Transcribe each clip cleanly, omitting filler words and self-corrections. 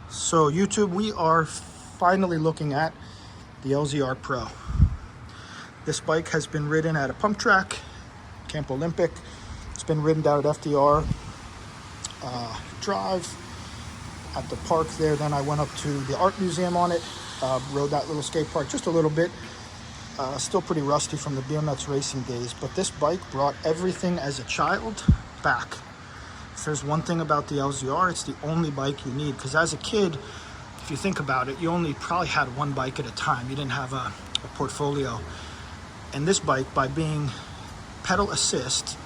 So YouTube, we are finally looking at the LZR Pro. This bike has been ridden at a pump track, Camp Olympic. It's been ridden down at FDR Drive at the park there. Then I went up to the art museum on it, rode that little skate park just a little bit. Still pretty rusty from the BMX racing days, but this bike brought everything as a child back. If there's one thing about the LZR, it's the only bike you need, because as a kid, if you think about it, you only probably had one bike at a time. You didn't have a portfolio. And this bike, by being pedal assist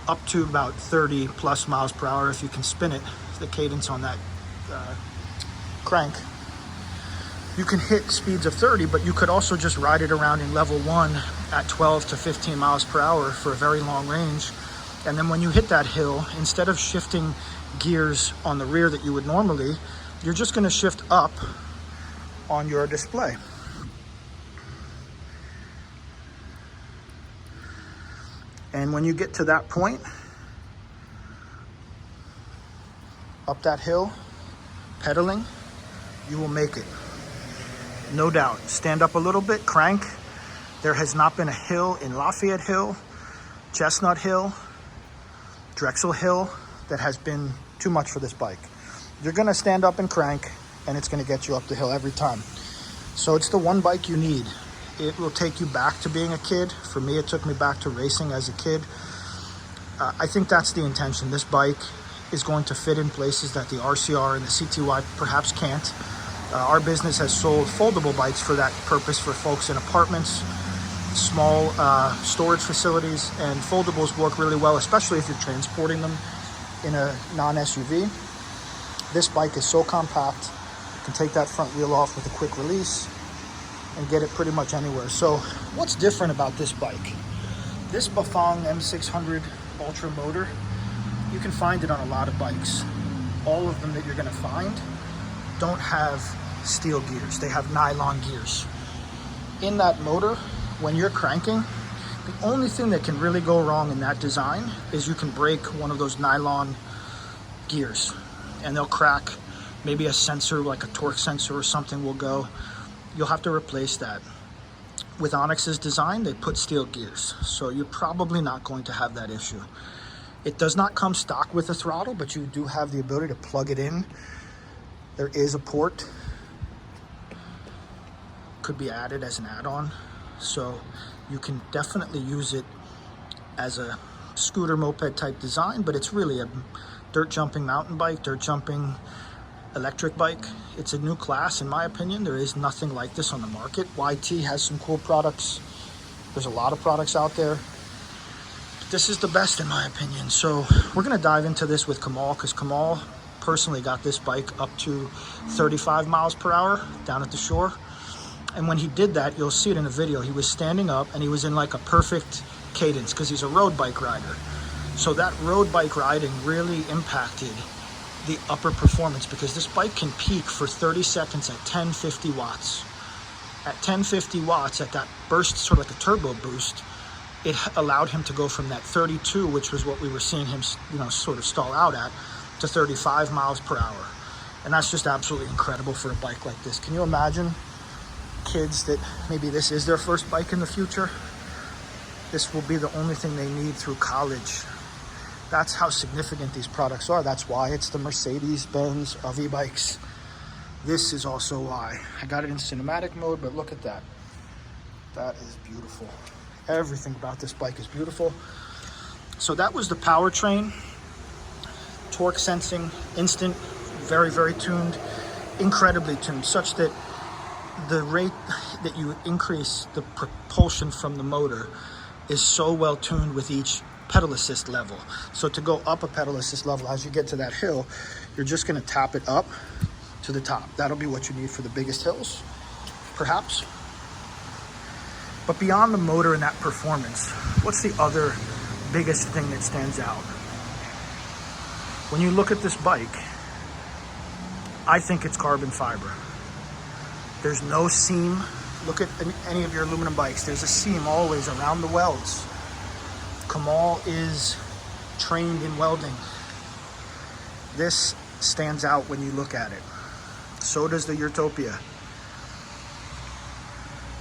up to about 30 plus miles per hour, if you can spin it, the cadence on that crank, you can hit speeds of 30, but you could also just ride it around in level 1 at 12 to 15 miles per hour for a very long range. And then when you hit that hill, instead of shifting gears on the rear that you would normally, you're just going to shift up on your display. And when you get to that point, up that hill, pedaling, you will make it. No doubt. Stand up a little bit, crank. There has not been a hill in Lafayette Hill, Chestnut Hill, Drexel Hill that has been too much for this bike. You're gonna stand up and crank, and it's gonna get you up the hill every time. So it's the one bike you need. It will take you back to being a kid. For me, it took me back to racing as a kid. I think that's the intention. This bike is going to fit in places that the RCR and the CTY perhaps can't. Our business has sold foldable bikes for that purpose for folks in apartments, small storage facilities, and foldables work really well, especially if you're transporting them in a non-SUV. This bike is so compact, you can take that front wheel off with a quick release and get it pretty much anywhere. So what's different about this bike? This Bafang M600 Ultra motor, you can find it on a lot of bikes. All of them that you're gonna find don't have steel gears, they have nylon gears. In that motor, when you're cranking, the only thing that can really go wrong in that design is you can break one of those nylon gears and they'll crack. Maybe a sensor, like a torque sensor or something, will go. You'll have to replace that. With ONYX's design, they put steel gears, so you're probably not going to have that issue. It does not come stock with a throttle, but you do have the ability to plug it in. There is a port, could be added as an add-on. So you can definitely use it as a scooter moped type design, but it's really a dirt jumping mountain bike, dirt jumping electric bike. It's a new class, in my opinion. There is nothing like this on the market. YT has some cool products. There's a lot of products out there. But this is the best, in my opinion. So we're gonna dive into this with Kamal, because Kamal personally got this bike up to 35 miles per hour down at the shore. And when he did that, you'll see it in the video, he was standing up and he was in like a perfect cadence because he's a road bike rider. So that road bike riding really impacted the upper performance, because this bike can peak for 30 seconds at 1050 watts. At 1050 watts, at that burst, sort of like a turbo boost, it allowed him to go from that 32, which was what we were seeing him, sort of stall out at, to 35 miles per hour. And that's just absolutely incredible for a bike like this. Can you imagine kids that maybe this is their first bike in the future? This will be the only thing they need through college. That's how significant these products are. That's why it's the Mercedes-Benz of e-bikes. This is also why. I got it in cinematic mode, but look at that. That is beautiful. Everything about this bike is beautiful. So that was the powertrain. Torque sensing, instant, very, very tuned, incredibly tuned, such that the rate that you increase the propulsion from the motor is so well tuned with each pedal assist level. So to go up a pedal assist level, as you get to that hill, you're just gonna tap it up to the top. That'll be what you need for the biggest hills, perhaps. But beyond the motor and that performance, what's the other biggest thing that stands out? When you look at this bike, I think it's carbon fiber. There's no seam. Look at any of your aluminum bikes. There's a seam always around the welds. Kamal is trained in welding. This stands out when you look at it. So does the Utopia.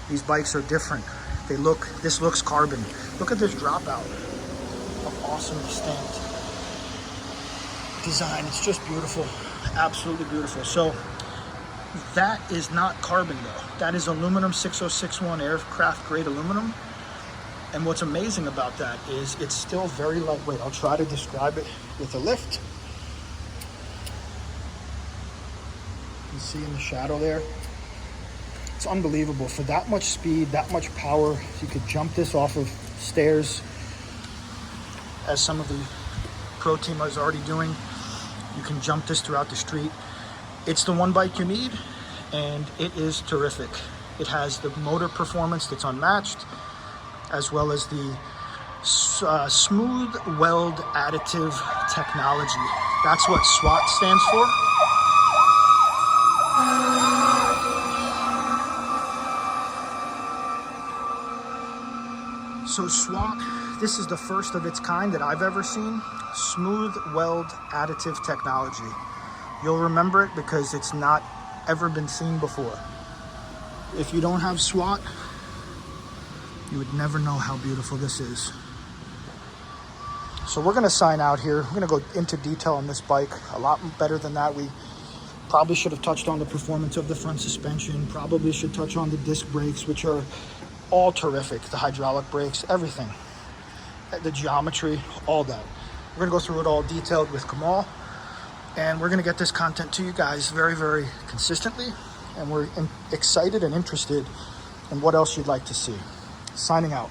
These bikes are different. This looks carbon. Look at this dropout of awesome, distinct design. It's just beautiful, absolutely beautiful. So that is not carbon though. That is aluminum 6061 aircraft grade aluminum. And what's amazing about that is it's still very lightweight. I'll try to describe it with a lift. You see in the shadow there? It's unbelievable. For that much speed, that much power, you could jump this off of stairs, as some of the pro teamers are already doing. You can jump this throughout the street. It's the one bike you need, and it is terrific. It has the motor performance that's unmatched, as well as the smooth weld additive technology. That's what SWAT stands for. So SWAT, this is the first of its kind that I've ever seen. Smooth weld additive technology. You'll remember it because it's not ever been seen before. If you don't have SWAT, you would never know how beautiful this is. So we're gonna sign out here. We're gonna go into detail on this bike a lot better than that. We probably should have touched on the performance of the front suspension, probably should touch on the disc brakes, which are all terrific. The hydraulic brakes, everything. The geometry, all that. We're gonna go through it all detailed with Kamal, and we're gonna get this content to you guys very, very consistently, and we're excited and interested in what else you'd like to see. Signing out.